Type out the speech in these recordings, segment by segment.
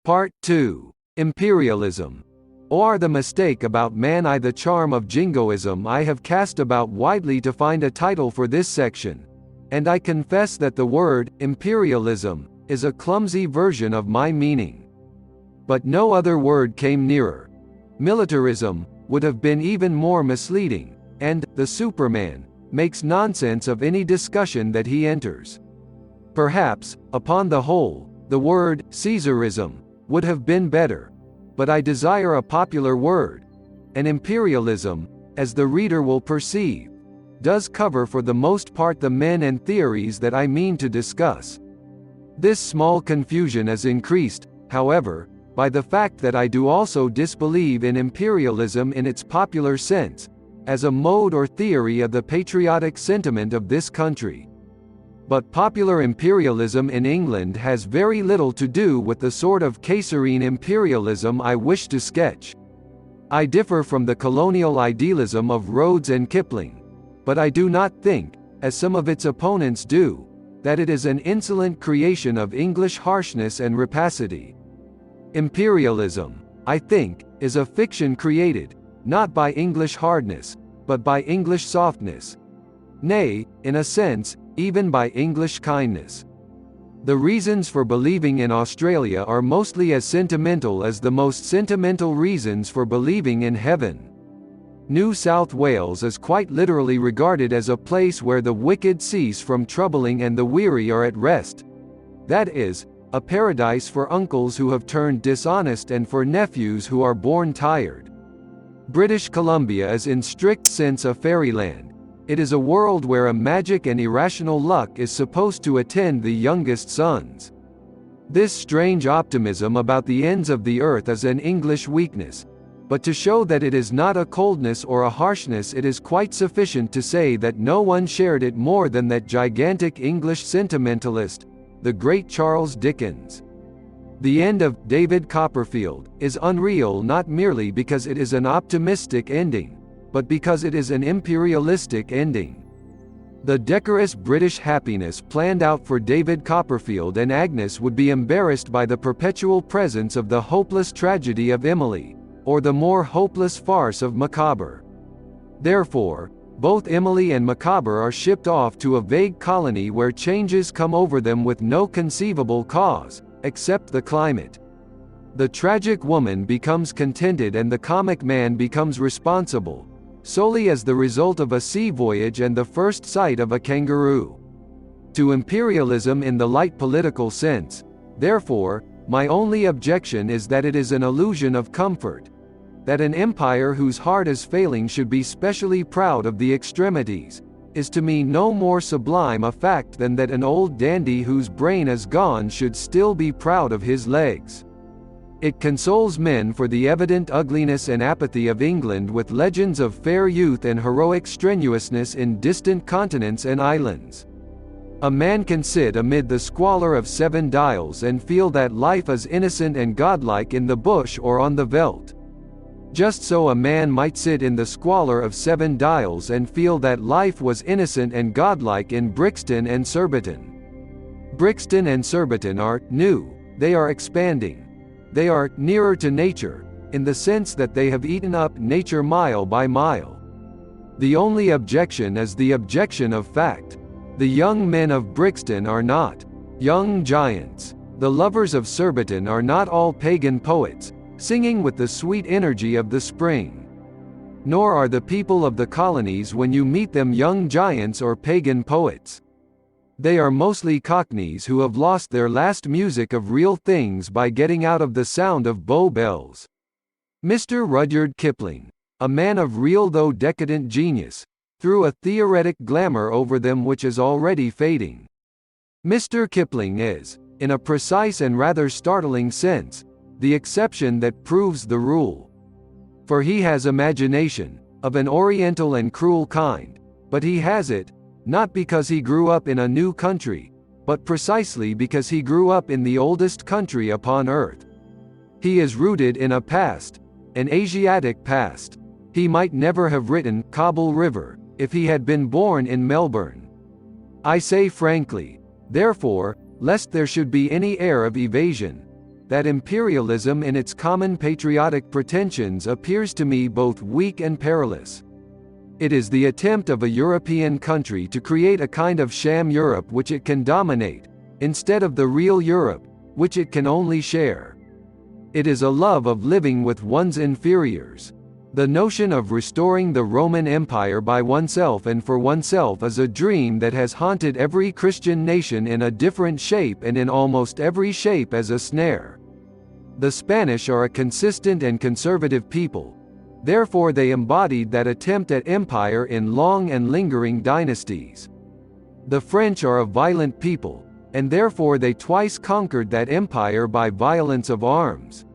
Part 2. Imperialism. Or the mistake about man. The charm of jingoism I have cast about widely to find a title for this section. And I confess that the word, imperialism, is a clumsy version of my meaning. But no other word came nearer. Militarism would have been even more misleading, and the Superman makes nonsense of any discussion that he enters. Perhaps, upon the whole, the word Caesarism would have been better, but I desire a popular word, and imperialism, as the reader will perceive, does cover for the most part the men and theories that I mean to discuss. This small confusion is increased, however, by the fact that I do also disbelieve in imperialism in its popular sense, as a mode or theory of the patriotic sentiment of this country. But popular imperialism in England has very little to do with the sort of Caesarine imperialism I wish to sketch. I differ from the colonial idealism of Rhodes and Kipling, but I do not think, as some of its opponents do, that it is an insolent creation of English harshness and rapacity. Imperialism, I think, is a fiction created, not by English hardness, but by English softness. Nay, in a sense, even by English kindness. The reasons for believing in Australia are mostly as sentimental as the most sentimental reasons for believing in heaven. New South Wales is quite literally regarded as a place where the wicked cease from troubling and the weary are at rest. That is, a paradise for uncles who have turned dishonest and for nephews who are born tired. British Columbia is in strict sense a fairyland. It is a world where a magic and irrational luck is supposed to attend the youngest sons. This strange optimism about the ends of the earth is an English weakness, but to show that it is not a coldness or a harshness, it is quite sufficient to say that no one shared it more than that gigantic English sentimentalist, the great Charles Dickens. The end of David Copperfield is unreal not merely because it is an optimistic ending, but because it is an imperialistic ending. The decorous British happiness planned out for David Copperfield and Agnes would be embarrassed by the perpetual presence of the hopeless tragedy of Emily, or the more hopeless farce of Micawber. Therefore, both Emily and Micawber are shipped off to a vague colony where changes come over them with no conceivable cause, except the climate. The tragic woman becomes contented and the comic man becomes responsible, solely as the result of a sea voyage and the first sight of a kangaroo. To imperialism in the light political sense, therefore, my only objection is that it is an illusion of comfort. That an empire whose heart is failing should be specially proud of the extremities, is to me no more sublime a fact than that an old dandy whose brain is gone should still be proud of his legs. It consoles men for the evident ugliness and apathy of England with legends of fair youth and heroic strenuousness in distant continents and islands. A man can sit amid the squalor of Seven Dials and feel that life is innocent and godlike in the bush or on the veldt. Just so a man might sit in the squalor of Seven Dials and feel that life was innocent and godlike in Brixton and Surbiton. Brixton and Surbiton are new, they are expanding. They are nearer to nature, in the sense that they have eaten up nature mile by mile. The only objection is the objection of fact. The young men of Brixton are not young giants. The lovers of Surbiton are not all pagan poets, singing with the sweet energy of the spring. Nor are the people of the colonies when you meet them young giants or pagan poets. They are mostly cockneys who have lost their last music of real things by getting out of the sound of bow bells. Mr. Rudyard Kipling, a man of real though decadent genius, threw a theoretic glamour over them which is already fading. Mr. Kipling is, in a precise and rather startling sense, the exception that proves the rule. For he has imagination, of an oriental and cruel kind, but he has it, not because he grew up in a new country, but precisely because he grew up in the oldest country upon earth. He is rooted in a past, an Asiatic past. He might never have written Cobble River if he had been born in Melbourne. I say frankly, therefore, lest there should be any air of evasion, that imperialism in its common patriotic pretensions appears to me both weak and perilous. It is the attempt of a European country to create a kind of sham Europe which it can dominate, instead of the real Europe, which it can only share. It is a love of living with one's inferiors. The notion of restoring the Roman Empire by oneself and for oneself is a dream that has haunted every Christian nation in a different shape and in almost every shape as a snare. The Spanish are a consistent and conservative people. Therefore they embodied that attempt at empire in long and lingering dynasties. The French are a violent people, and therefore they twice conquered that empire by violence of arms.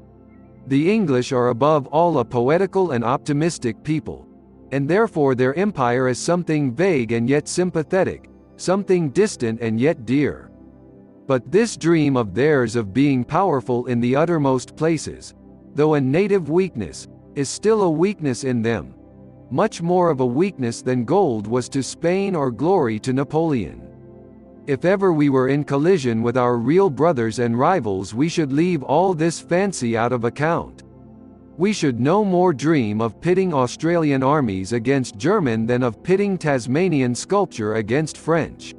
The English are above all a poetical and optimistic people, and therefore their empire is something vague and yet sympathetic, something distant and yet dear. But this dream of theirs of being powerful in the uttermost places, though a native weakness, is still a weakness in them. Much more of a weakness than gold was to Spain or glory to Napoleon. If ever we were in collision with our real brothers and rivals, we should leave all this fancy out of account. We should no more dream of pitting Australian armies against German than of pitting Tasmanian sculpture against French.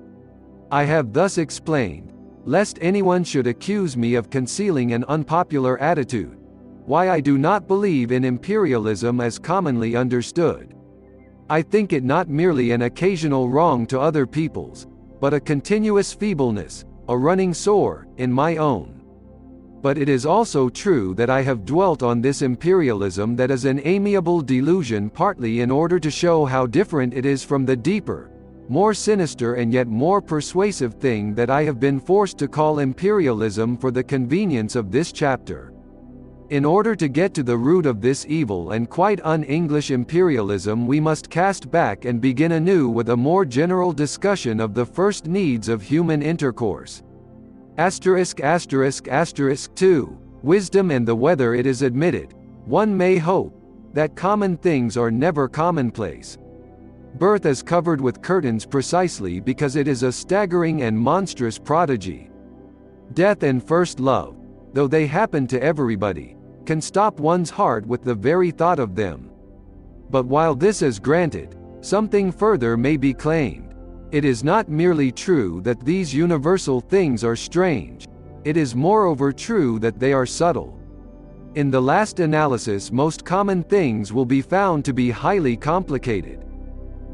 I have thus explained, lest anyone should accuse me of concealing an unpopular attitude, why I do not believe in imperialism as commonly understood. I think it not merely an occasional wrong to other peoples, but a continuous feebleness, a running sore, in my own. But it is also true that I have dwelt on this imperialism that is an amiable delusion, partly in order to show how different it is from the deeper, more sinister and yet more persuasive thing that I have been forced to call imperialism for the convenience of this chapter. In order to get to the root of this evil and quite un-English imperialism, we must cast back and begin anew with a more general discussion of the first needs of human intercourse. ******2. Wisdom and the weather. It is admitted, one may hope, that common things are never commonplace. Birth is covered with curtains precisely because it is a staggering and monstrous prodigy. Death and first love, though they happen to everybody, can stop one's heart with the very thought of them. But while this is granted, something further may be claimed. It is not merely true that these universal things are strange, it is moreover true that they are subtle. In the last analysis, most common things will be found to be highly complicated.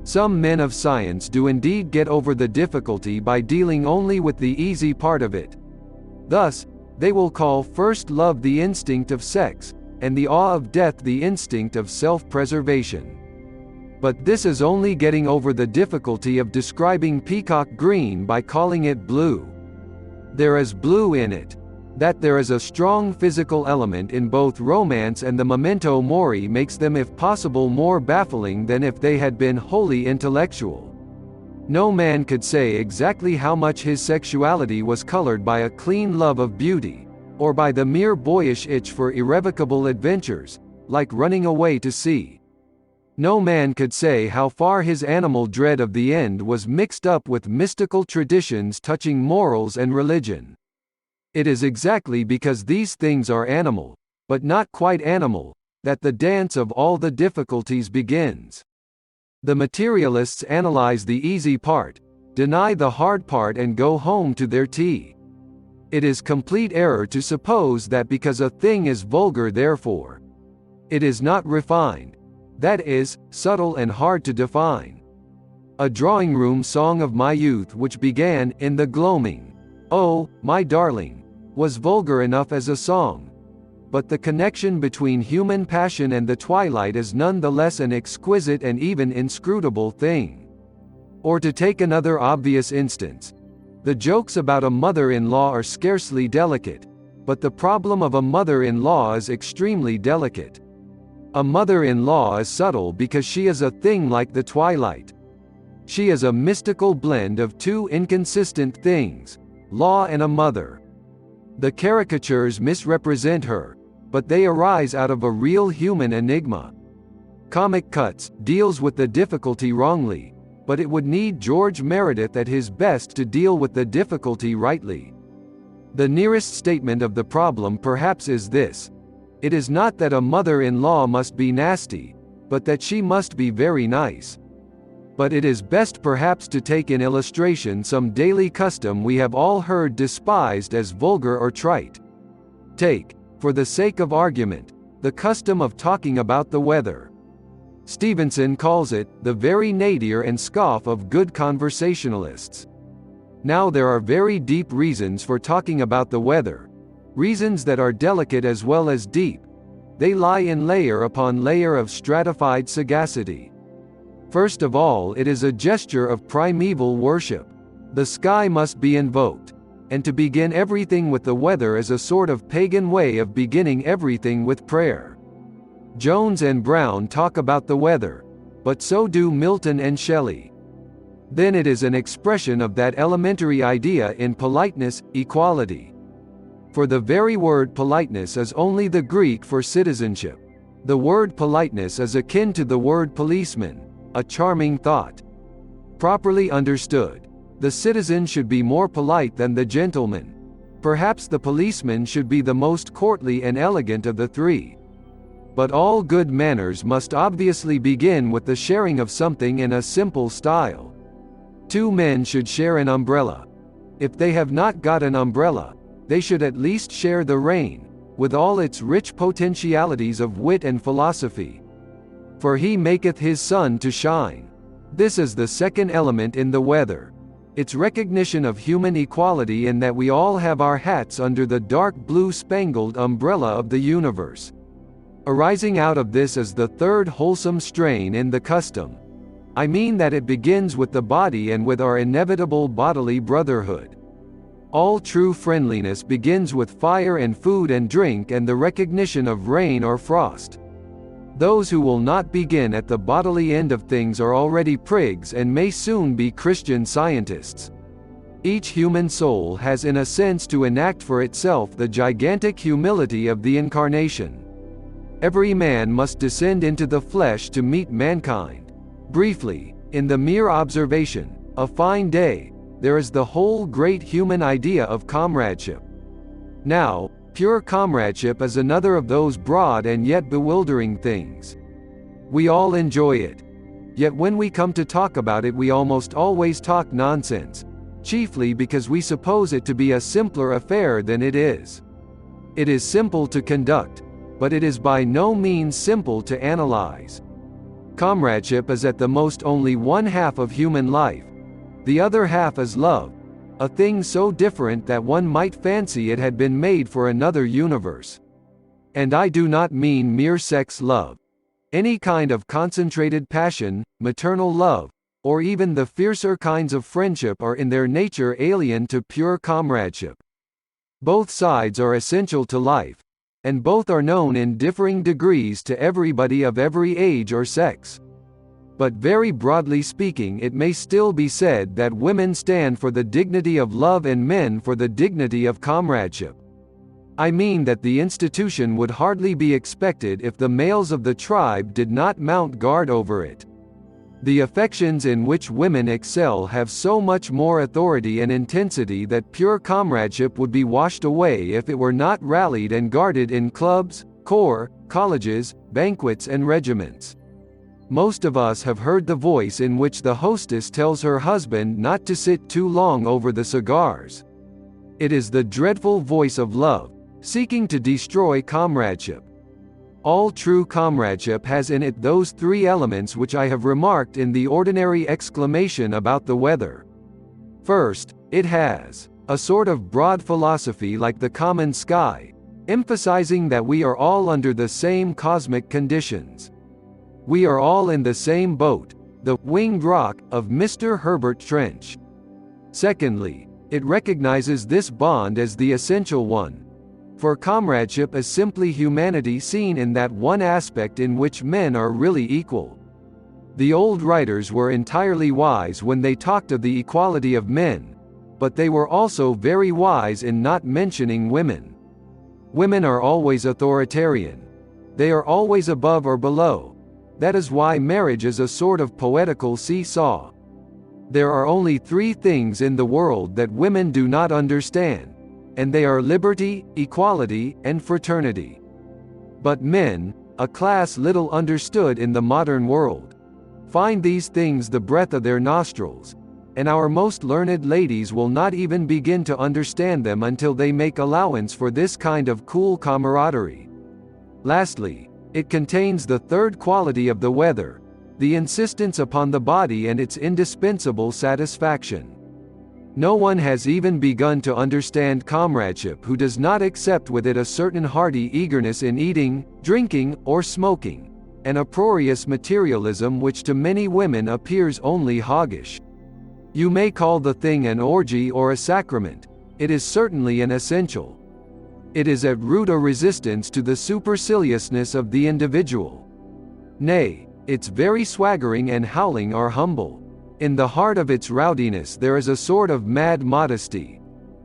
Some men of science do indeed get over the difficulty by dealing only with the easy part of it. Thus, they will call first love the instinct of sex, and the awe of death the instinct of self-preservation. But this is only getting over the difficulty of describing peacock green by calling it blue. There is blue in it. That there is a strong physical element in both romance and the memento mori makes them if possible more baffling than if they had been wholly intellectual. No man could say exactly how much his sexuality was colored by a clean love of beauty, or by the mere boyish itch for irrevocable adventures, like running away to sea. No man could say how far his animal dread of the end was mixed up with mystical traditions touching morals and religion. It is exactly because these things are animal, but not quite animal, that the dance of all the difficulties begins. The materialists analyze the easy part, deny the hard part and go home to their tea. It is complete error to suppose that because a thing is vulgar therefore it is not refined, that is, subtle and hard to define. A drawing-room song of my youth which began, "In the gloaming, oh, my darling," was vulgar enough as a song. But the connection between human passion and the twilight is none the less an exquisite and even inscrutable thing. Or to take another obvious instance, the jokes about a mother-in-law are scarcely delicate, but the problem of a mother-in-law is extremely delicate. A mother-in-law is subtle because she is a thing like the twilight. She is a mystical blend of two inconsistent things, law and a mother. The caricatures misrepresent her, but they arise out of a real human enigma. Comic Cuts deals with the difficulty wrongly, but it would need George Meredith at his best to deal with the difficulty rightly. The nearest statement of the problem perhaps is this: it is not that a mother-in-law must be nasty, but that she must be very nice. But it is best perhaps to take in illustration some daily custom we have all heard despised as vulgar or trite. Take, for the sake of argument, the custom of talking about the weather. Stevenson calls it the very nadir and scoff of good conversationalists. Now there are very deep reasons for talking about the weather, reasons that are delicate as well as deep. They lie in layer upon layer of stratified sagacity. First of all, it is a gesture of primeval worship. The sky must be invoked, and to begin everything with the weather is a sort of pagan way of beginning everything with prayer. Jones and Brown talk about the weather, but so do Milton and Shelley. Then it is an expression of that elementary idea in politeness, equality. For the very word politeness is only the Greek for citizenship. The word politeness is akin to the word policeman, a charming thought. Properly understood, the citizen should be more polite than the gentleman. Perhaps the policeman should be the most courtly and elegant of the three. But all good manners must obviously begin with the sharing of something in a simple style. Two men should share an umbrella. If they have not got an umbrella, they should at least share the rain, with all its rich potentialities of wit and philosophy. For he maketh his sun to shine. This is the second element in the weather. Its recognition of human equality in that we all have our hats under the dark blue spangled umbrella of the universe. Arising out of this is the third wholesome strain in the custom. I mean that it begins with the body and with our inevitable bodily brotherhood. All true friendliness begins with fire and food and drink and the recognition of rain or frost. Those who will not begin at the bodily end of things are already prigs and may soon be Christian Scientists. Each human soul has in a sense to enact for itself the gigantic humility of the Incarnation. Every man must descend into the flesh to meet mankind. Briefly, in the mere observation, a fine day, there is the whole great human idea of comradeship. Now, pure comradeship is another of those broad and yet bewildering things. We all enjoy it. Yet when we come to talk about it we almost always talk nonsense, chiefly because we suppose it to be a simpler affair than it is. It is simple to conduct, but it is by no means simple to analyze. Comradeship is at the most only one half of human life. The other half is love, a thing so different that one might fancy it had been made for another universe. And I do not mean mere sex love. Any kind of concentrated passion, maternal love, or even the fiercer kinds of friendship are in their nature alien to pure comradeship. Both sides are essential to life, and both are known in differing degrees to everybody of every age or sex. But very broadly speaking, it may still be said that women stand for the dignity of love and men for the dignity of comradeship. I mean that the institution would hardly be expected if the males of the tribe did not mount guard over it. The affections in which women excel have so much more authority and intensity that pure comradeship would be washed away if it were not rallied and guarded in clubs, corps, colleges, banquets and regiments. Most of us have heard the voice in which the hostess tells her husband not to sit too long over the cigars. It is the dreadful voice of love, seeking to destroy comradeship. All true comradeship has in it those three elements which I have remarked in the ordinary exclamation about the weather. First, it has a sort of broad philosophy like the common sky, emphasizing that we are all under the same cosmic conditions. We are all in the same boat, the winged rock of Mr. Herbert Trench. Secondly, it recognizes this bond as the essential one. For comradeship is simply humanity seen in that one aspect in which men are really equal. The old writers were entirely wise when they talked of the equality of men, but they were also very wise in not mentioning women. Women are always authoritarian. They are always above or below. That is why marriage is a sort of poetical seesaw. There are only three things in the world that women do not understand: and they are liberty, equality, and fraternity. But men, a class little understood in the modern world, find these things the breath of their nostrils, and our most learned ladies will not even begin to understand them until they make allowance for this kind of cool camaraderie. Lastly, it contains the third quality of the weather, the insistence upon the body and its indispensable satisfaction. No one has even begun to understand comradeship who does not accept with it a certain hearty eagerness in eating, drinking, or smoking, an uproarious materialism which to many women appears only hoggish. You may call the thing an orgy or a sacrament, it is certainly an essential. It is at root a resistance to the superciliousness of the individual. Nay, its very swaggering and howling are humble. In the heart of its rowdiness there is a sort of mad modesty,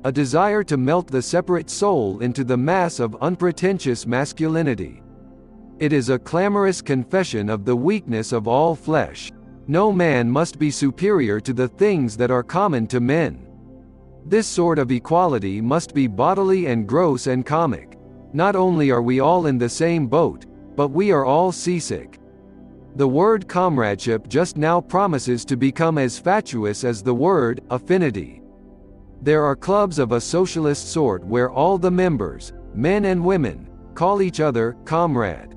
a desire to melt the separate soul into the mass of unpretentious masculinity. It is a clamorous confession of the weakness of all flesh. No man must be superior to the things that are common to men. This sort of equality must be bodily and gross and comic. Not only are we all in the same boat, but we are all seasick. The word comradeship just now promises to become as fatuous as the word affinity. There are clubs of a socialist sort where all the members, men and women, call each other comrade.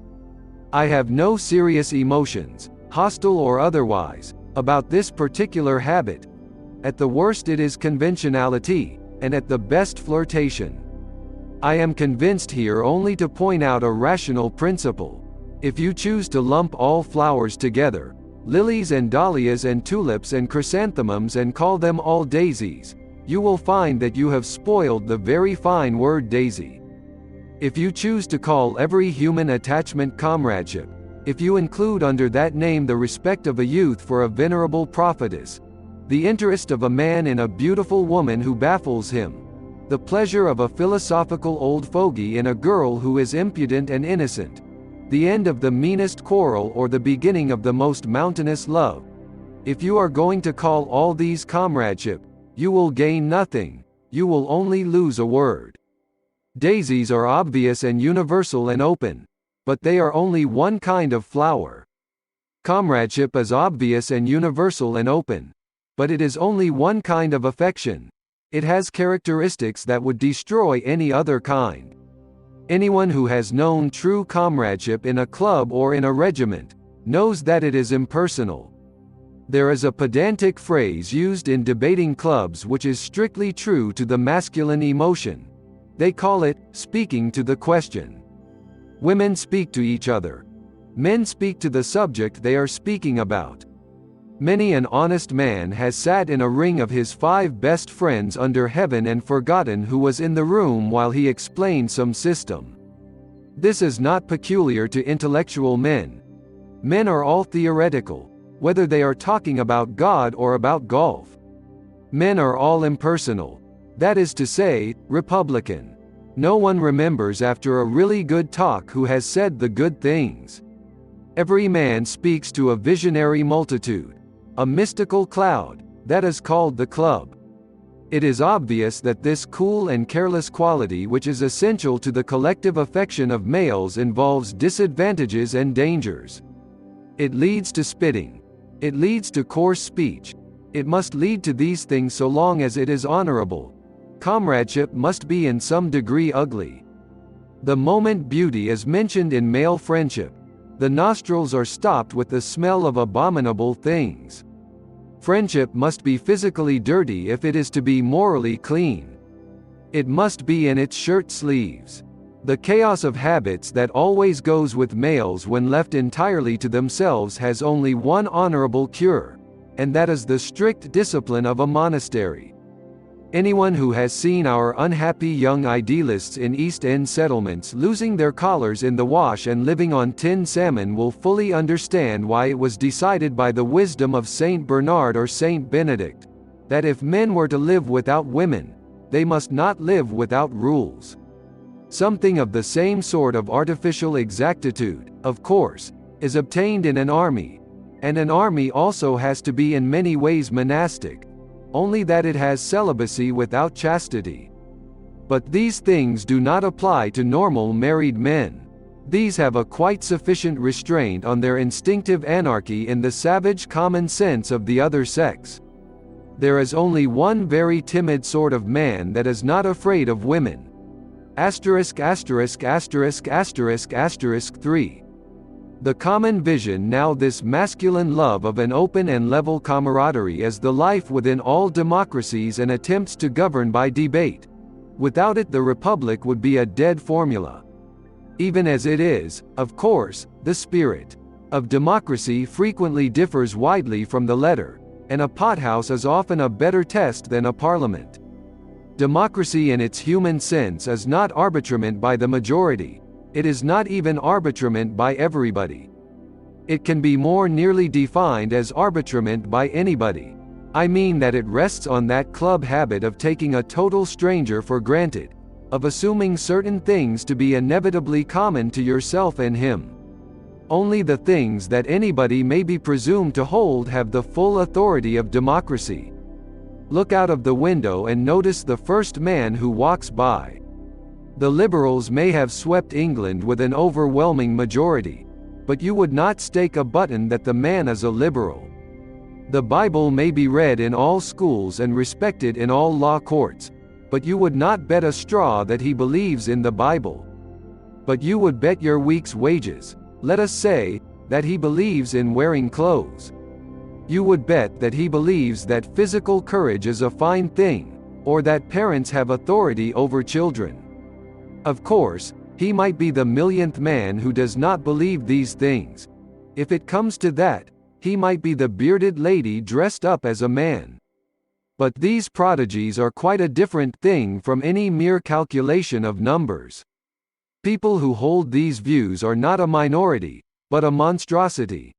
I have no serious emotions, hostile or otherwise, about this particular habit. At the worst it is conventionality, and at the best flirtation. I am convinced here only to point out a rational principle. If you choose to lump all flowers together, lilies and dahlias and tulips and chrysanthemums, and call them all daisies, you will find that you have spoiled the very fine word daisy. If you choose to call every human attachment comradeship, if you include under that name the respect of a youth for a venerable prophetess, the interest of a man in a beautiful woman who baffles him, the pleasure of a philosophical old fogey in a girl who is impudent and innocent, the end of the meanest quarrel or the beginning of the most mountainous love, if you are going to call all these comradeship, you will gain nothing, you will only lose a word. Daisies are obvious and universal and open, but they are only one kind of flower. Comradeship is obvious and universal and open, but it is only one kind of affection. It has characteristics that would destroy any other kind. Anyone who has known true comradeship in a club or in a regiment knows that it is impersonal. There is a pedantic phrase used in debating clubs which is strictly true to the masculine emotion. They call it speaking to the question. Women speak to each other. Men speak to the subject they are speaking about. Many an honest man has sat in a ring of his 5 best friends under heaven and forgotten who was in the room while he explained some system. This is not peculiar to intellectual men. Men are all theoretical, whether they are talking about God or about golf. Men are all impersonal, that is to say, Republican. No one remembers after a really good talk who has said the good things. Every man speaks to a visionary multitude, a mystical cloud, that is called the club. It is obvious that this cool and careless quality which is essential to the collective affection of males involves disadvantages and dangers. It leads to spitting. It leads to coarse speech. It must lead to these things so long as it is honorable. Comradeship must be in some degree ugly. The moment beauty is mentioned in male friendship, the nostrils are stopped with the smell of abominable things. Friendship must be physically dirty if it is to be morally clean. It must be in its shirt sleeves. The chaos of habits that always goes with males when left entirely to themselves has only one honorable cure, and that is the strict discipline of a monastery. Anyone who has seen our unhappy young idealists in East End settlements losing their collars in the wash and living on tinned salmon will fully understand why it was decided by the wisdom of Saint Bernard or Saint Benedict, that if men were to live without women, they must not live without rules. Something of the same sort of artificial exactitude, of course, is obtained in an army, and an army also has to be in many ways monastic, only that it has celibacy without chastity. But these things do not apply to normal married men. These have a quite sufficient restraint on their instinctive anarchy in the savage common sense of the other sex. There is only one very timid sort of man that is not afraid of women. Asterisk asterisk asterisk asterisk asterisk 3. The common vision now this masculine love of an open and level camaraderie as the life within all democracies and attempts to govern by debate. Without it the republic would be a dead formula. Even as it is, of course, the spirit of democracy frequently differs widely from the letter, and a pothouse is often a better test than a parliament. Democracy in its human sense is not arbitrament by the majority. It is not even arbitrament by everybody. It can be more nearly defined as arbitrament by anybody. I mean that it rests on that club habit of taking a total stranger for granted, of assuming certain things to be inevitably common to yourself and him. Only the things that anybody may be presumed to hold have the full authority of democracy. Look out of the window and notice the first man who walks by. The Liberals may have swept England with an overwhelming majority, but you would not stake a button that the man is a Liberal. The Bible may be read in all schools and respected in all law courts, but you would not bet a straw that he believes in the Bible. But you would bet your week's wages, let us say, that he believes in wearing clothes. You would bet that he believes that physical courage is a fine thing, or that parents have authority over children. Of course, he might be the millionth man who does not believe these things. If it comes to that, he might be the bearded lady dressed up as a man. But these prodigies are quite a different thing from any mere calculation of numbers. People who hold these views are not a minority, but a monstrosity.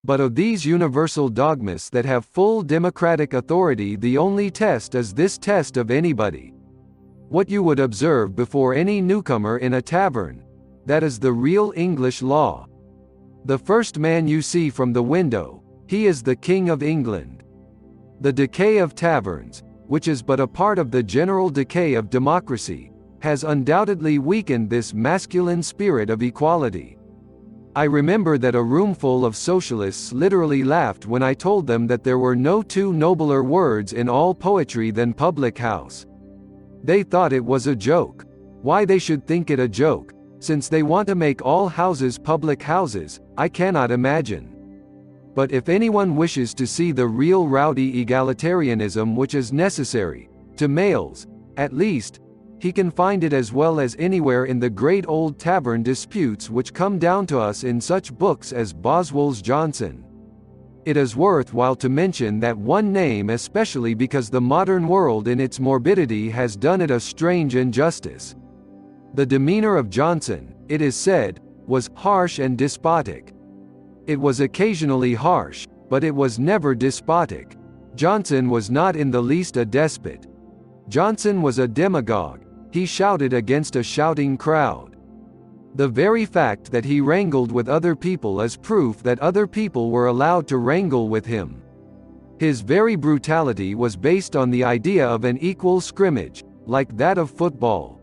But of these universal dogmas that have full democratic authority, the only test is this test of anybody. What you would observe before any newcomer in a tavern. That is the real English law. The first man you see from the window, he is the King of England. The decay of taverns, which is but a part of the general decay of democracy, has undoubtedly weakened this masculine spirit of equality. I remember that a roomful of socialists literally laughed when I told them that there were no two nobler words in all poetry than public house. They thought it was a joke. Why they should think it a joke, since they want to make all houses public houses, I cannot imagine. But if anyone wishes to see the real rowdy egalitarianism which is necessary, to males, at least, he can find it as well as anywhere in the great old tavern disputes which come down to us in such books as Boswell's Johnson. It is worthwhile to mention that one name especially because the modern world in its morbidity has done it a strange injustice. The demeanor of Johnson, it is said, was harsh and despotic. It was occasionally harsh, but it was never despotic. Johnson was not in the least a despot. Johnson was a demagogue. He shouted against a shouting crowd. The very fact that he wrangled with other people is proof that other people were allowed to wrangle with him. His very brutality was based on the idea of an equal scrimmage, like that of football.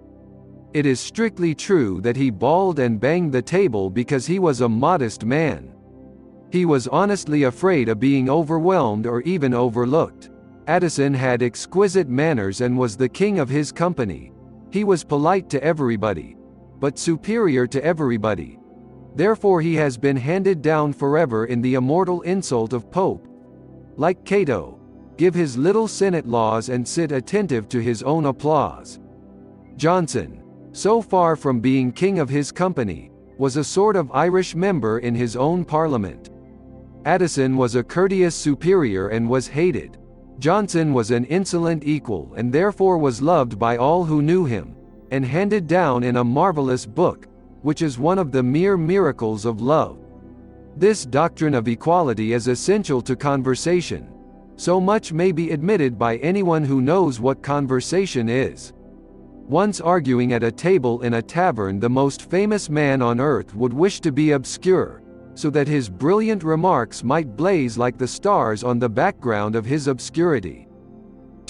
It is strictly true that he bawled and banged the table because he was a modest man. He was honestly afraid of being overwhelmed or even overlooked. Addison had exquisite manners and was the king of his company. He was polite to everybody, but superior to everybody. Therefore he has been handed down forever in the immortal insult of Pope. Like Cato, give his little Senate laws and sit attentive to his own applause. Johnson, so far from being king of his company, was a sort of Irish member in his own parliament. Addison was a courteous superior and was hated. Johnson was an insolent equal and therefore was loved by all who knew him, and handed down in a marvelous book, which is one of the mere miracles of love. This doctrine of equality is essential to conversation. So much may be admitted by anyone who knows what conversation is. Once arguing at a table in a tavern, the most famous man on earth would wish to be obscure, so that his brilliant remarks might blaze like the stars on the background of his obscurity.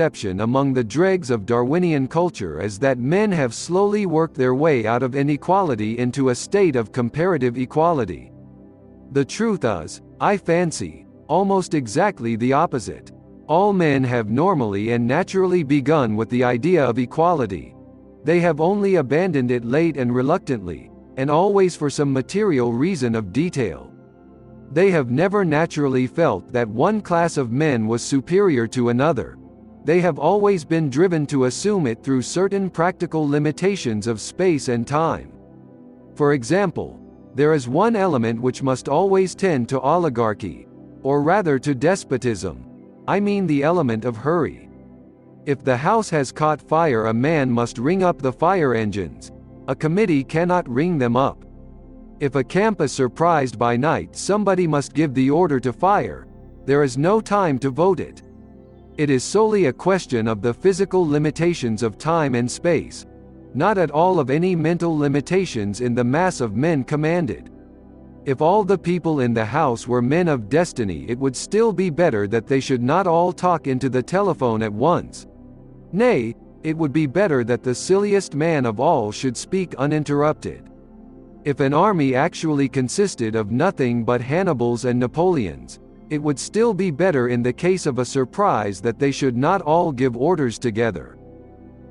perception among the dregs of Darwinian culture is that men have slowly worked their way out of inequality into a state of comparative equality. The truth is, I fancy, almost exactly the opposite. All men have normally and naturally begun with the idea of equality. They have only abandoned it late and reluctantly, and always for some material reason of detail. They have never naturally felt that one class of men was superior to another. They have always been driven to assume it through certain practical limitations of space and time. For example, there is one element which must always tend to oligarchy, or rather to despotism. I mean the element of hurry. If the house has caught fire, a man must ring up the fire engines. A committee cannot ring them up. If a camp is surprised by night, somebody must give the order to fire. There is no time to vote it. It is solely a question of the physical limitations of time and space, not at all of any mental limitations in the mass of men commanded. If all the people in the house were men of destiny, it would still be better that they should not all talk into the telephone at once. Nay, it would be better that the silliest man of all should speak uninterrupted. If an army actually consisted of nothing but Hannibals and Napoleons, it would still be better in the case of a surprise that they should not all give orders together.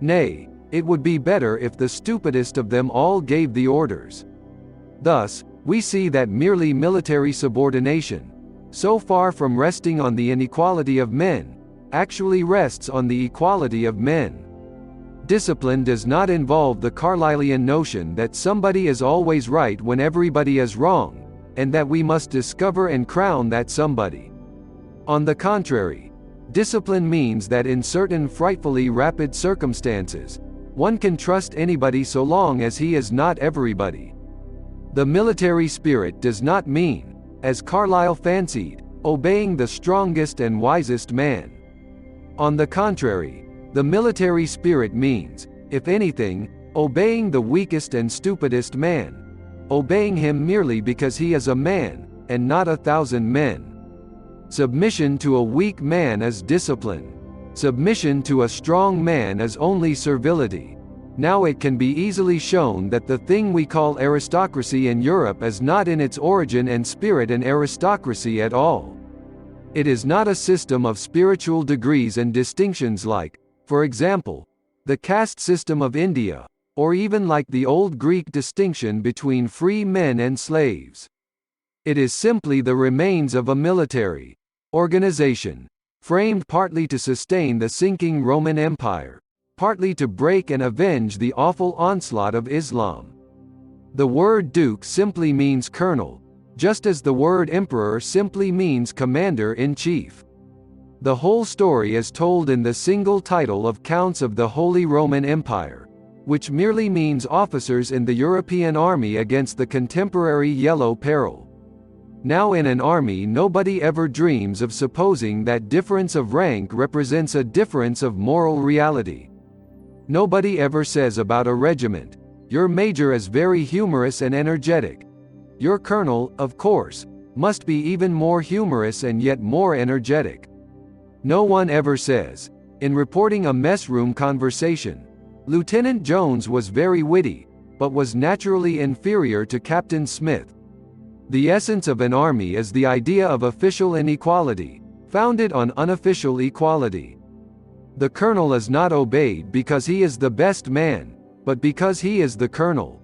Nay, it would be better if the stupidest of them all gave the orders. Thus, we see that merely military subordination, so far from resting on the inequality of men, actually rests on the equality of men. Discipline does not involve the Carlylean notion that somebody is always right when everybody is wrong, and that we must discover and crown that somebody. On the contrary, Discipline means that in certain frightfully rapid circumstances, one can trust anybody so long as he is not everybody. The military spirit does not mean, as Carlyle fancied, obeying the strongest and wisest man. On the contrary, the military spirit means, if anything, obeying the weakest and stupidest man, obeying him merely because he is a man, and not 1,000 men. Submission to a weak man is discipline. Submission to a strong man is only servility. Now it can be easily shown that the thing we call aristocracy in Europe is not in its origin and spirit an aristocracy at all. It is not a system of spiritual degrees and distinctions like, for example, the caste system of India, or even like the old Greek distinction between free men and slaves. It is simply the remains of a military organization, framed partly to sustain the sinking Roman Empire, partly to break and avenge the awful onslaught of Islam. The word duke simply means colonel, just as the word emperor simply means commander-in-chief. The whole story is told in the single title of Counts of the Holy Roman Empire, which merely means officers in the European army against the contemporary Yellow Peril. Now in an army nobody ever dreams of supposing that difference of rank represents a difference of moral reality. Nobody ever says about a regiment, your major is very humorous and energetic. Your colonel, of course, must be even more humorous and yet more energetic. No one ever says, in reporting a mess-room conversation, Lieutenant Jones was very witty, but was naturally inferior to Captain Smith. The essence of an army is the idea of official inequality, founded on unofficial equality. The colonel is not obeyed because he is the best man, but because he is the colonel.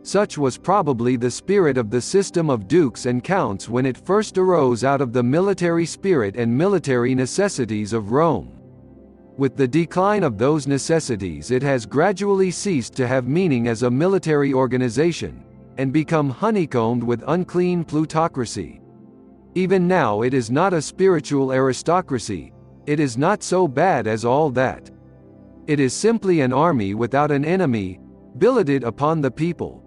Such was probably the spirit of the system of dukes and counts when it first arose out of the military spirit and military necessities of Rome. With the decline of those necessities, it has gradually ceased to have meaning as a military organization, and become honeycombed with unclean plutocracy. Even now it is not a spiritual aristocracy, it is not so bad as all that. It is simply an army without an enemy, billeted upon the people.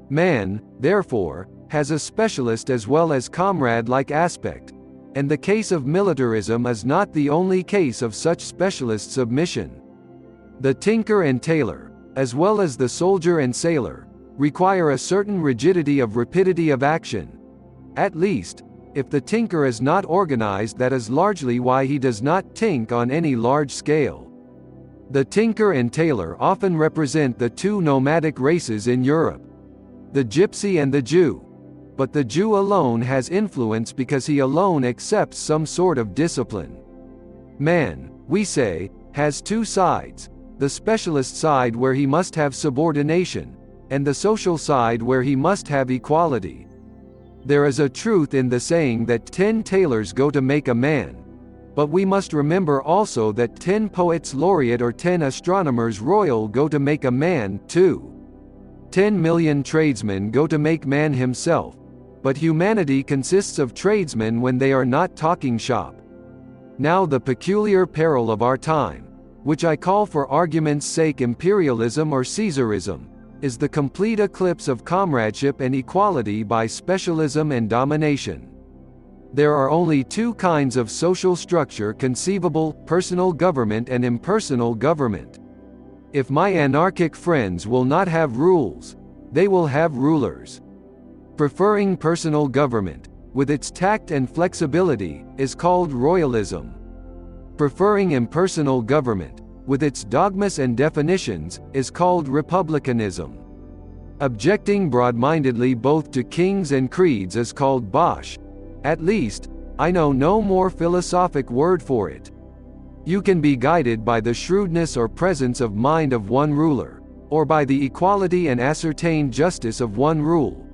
Man, therefore, has a specialist as well as comrade-like aspect, and the case of militarism is not the only case of such specialist submission. The tinker and tailor, as well as the soldier and sailor, require a certain rigidity of rapidity of action. At least, if the tinker is not organized, that is largely why he does not tink on any large scale. The tinker and tailor often represent the two nomadic races in Europe, the gypsy and the Jew. But the Jew alone has influence because he alone accepts some sort of discipline. Man, we say, has two sides, the specialist side where he must have subordination, and the social side where he must have equality. There is a truth in the saying that 10 tailors go to make a man, but we must remember also that 10 poets laureate or 10 astronomers royal go to make a man, too. 10 million tradesmen go to make man himself, but humanity consists of tradesmen when they are not talking shop. Now the peculiar peril of our time, which I call for argument's sake imperialism or Caesarism, is the complete eclipse of comradeship and equality by specialism and domination. There are only two kinds of social structure conceivable: personal government and impersonal government. If my anarchic friends will not have rules, they will have rulers. Preferring personal government, with its tact and flexibility, is called royalism. Preferring impersonal government, with its dogmas and definitions, is called republicanism. Objecting broad-mindedly both to kings and creeds is called bosh. At least, I know no more philosophic word for it. You can be guided by the shrewdness or presence of mind of one ruler, or by the equality and ascertained justice of one rule.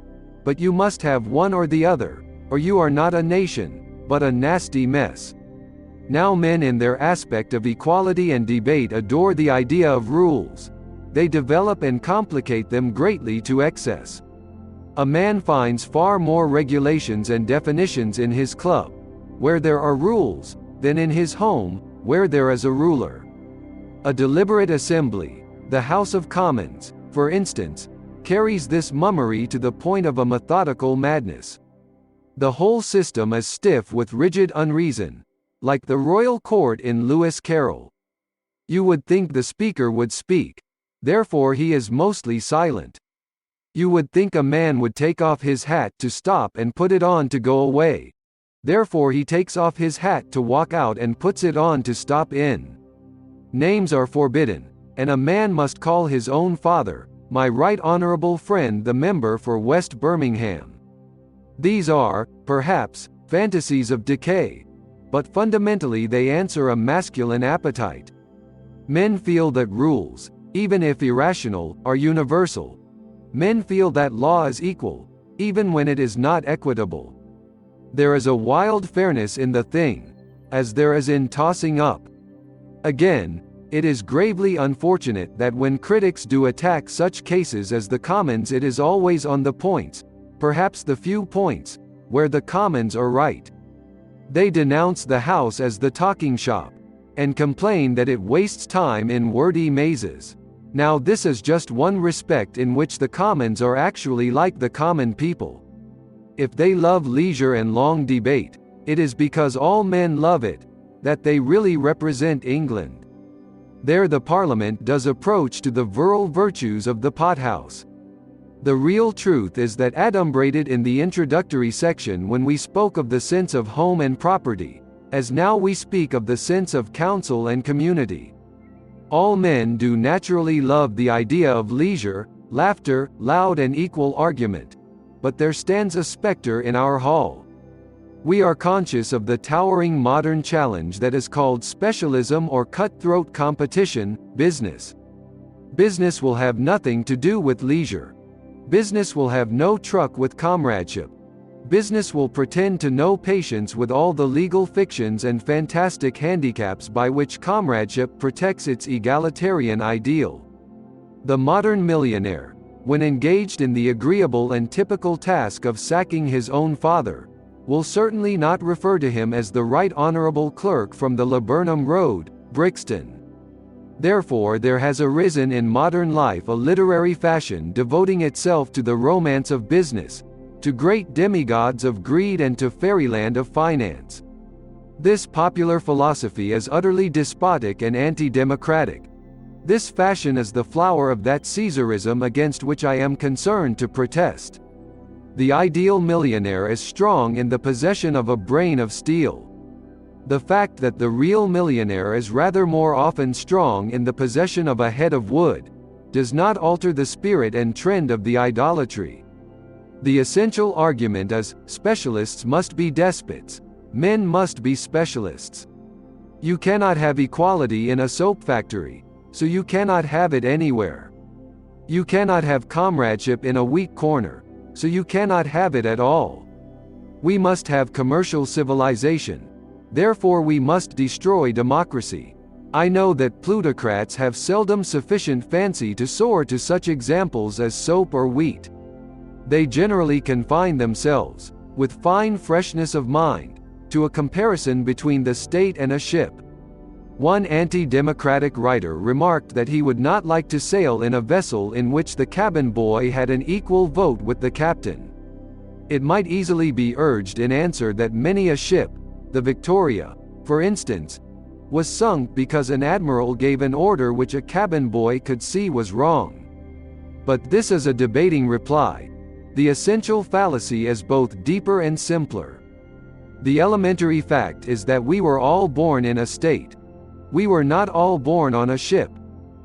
But you must have one or the other, or you are not a nation, but a nasty mess. Now men in their aspect of equality and debate adore the idea of rules. They develop and complicate them greatly to excess. A man finds far more regulations and definitions in his club, where there are rules, than in his home, where there is a ruler. A deliberate assembly, the House of Commons, for instance, carries this mummery to the point of a methodical madness. The whole system is stiff with rigid unreason, like the royal court in Lewis Carroll. You would think the speaker would speak, therefore he is mostly silent. You would think a man would take off his hat to stop and put it on to go away, therefore he takes off his hat to walk out and puts it on to stop in. Names are forbidden, and a man must call his own father, "My right honourable friend the member for West Birmingham." These are, perhaps, fantasies of decay, but fundamentally they answer a masculine appetite. Men feel that rules, even if irrational, are universal. Men feel that law is equal, even when it is not equitable. There is a wild fairness in the thing, as there is in tossing up. Again, it is gravely unfortunate that when critics do attack such cases as the Commons, it is always on the points, perhaps the few points, where the Commons are right. They denounce the House as the talking shop, and complain that it wastes time in wordy mazes. Now this is just one respect in which the Commons are actually like the common people. If they love leisure and long debate, it is because all men love it, that they really represent England. There the Parliament does approach to the virile virtues of the pothouse. The real truth is that adumbrated in the introductory section when we spoke of the sense of home and property, as now we speak of the sense of counsel and community. All men do naturally love the idea of leisure, laughter, loud and equal argument. But there stands a spectre in our hall. We are conscious of the towering modern challenge that is called specialism or cutthroat competition, business. Business will have nothing to do with leisure. Business will have no truck with comradeship. Business will pretend to no patience with all the legal fictions and fantastic handicaps by which comradeship protects its egalitarian ideal. The modern millionaire, when engaged in the agreeable and typical task of sacking his own father, will certainly not refer to him as the Right Honourable Clerk from the Laburnum Road, Brixton. Therefore there has arisen in modern life a literary fashion devoting itself to the romance of business, to great demigods of greed and to fairyland of finance. This popular philosophy is utterly despotic and anti-democratic. This fashion is the flower of that Caesarism against which I am concerned to protest. The ideal millionaire is strong in the possession of a brain of steel. The fact that the real millionaire is rather more often strong in the possession of a head of wood, does not alter the spirit and trend of the idolatry. The essential argument is, specialists must be despots, men must be specialists. You cannot have equality in a soap factory, so you cannot have it anywhere. You cannot have comradeship in a weak corner, so you cannot have it at all. We must have commercial civilization, therefore we must destroy democracy. I know that plutocrats have seldom sufficient fancy to soar to such examples as soap or wheat. They generally confine themselves, with fine freshness of mind, to a comparison between the state and a ship. One anti-democratic writer remarked that he would not like to sail in a vessel in which the cabin boy had an equal vote with the captain. It might easily be urged in answer that many a ship, the Victoria, for instance, was sunk because an admiral gave an order which a cabin boy could see was wrong. But this is a debating reply. The essential fallacy is both deeper and simpler. The elementary fact is that we were all born in a state. We were not all born on a ship,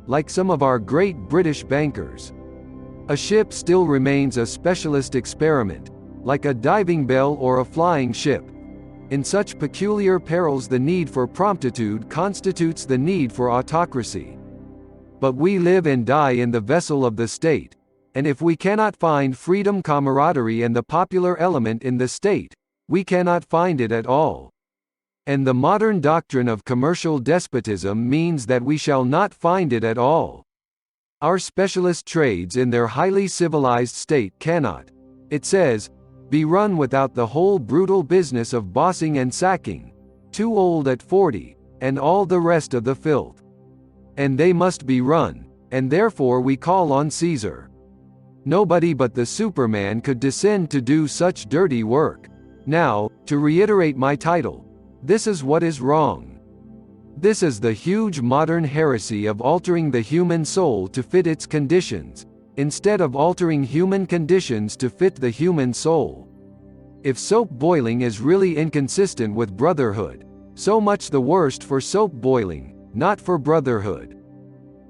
like some of our great British bankers. A ship still remains a specialist experiment, like a diving bell or a flying ship. In such peculiar perils the need for promptitude constitutes the need for autocracy. But we live and die in the vessel of the state, and if we cannot find freedom, camaraderie and the popular element in the state, we cannot find it at all. And the modern doctrine of commercial despotism means that we shall not find it at all. Our specialist trades in their highly civilized state cannot, it says, be run without the whole brutal business of bossing and sacking, too old at 40, and all the rest of the filth. And they must be run, and therefore we call on Caesar. Nobody but the Superman could descend to do such dirty work. Now, to reiterate my title, this is what is wrong. This is the huge modern heresy of altering the human soul to fit its conditions, instead of altering human conditions to fit the human soul. If soap boiling is really inconsistent with brotherhood, so much the worst for soap boiling, not for brotherhood.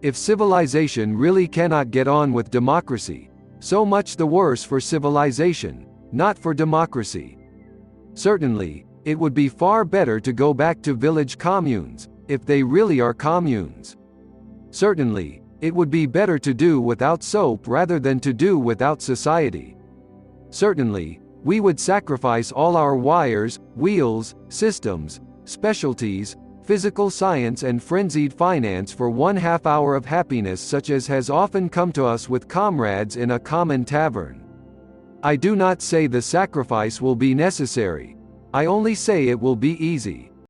If civilization really cannot get on with democracy, so much the worse for civilization, not for democracy. Certainly, it would be far better to go back to village communes, if they really are communes. Certainly, it would be better to do without soap rather than to do without society. Certainly, we would sacrifice all our wires, wheels, systems, specialties, physical science and frenzied finance for 1/2 hour of happiness such as has often come to us with comrades in a common tavern. I do not say the sacrifice will be necessary. I only say it will be easy.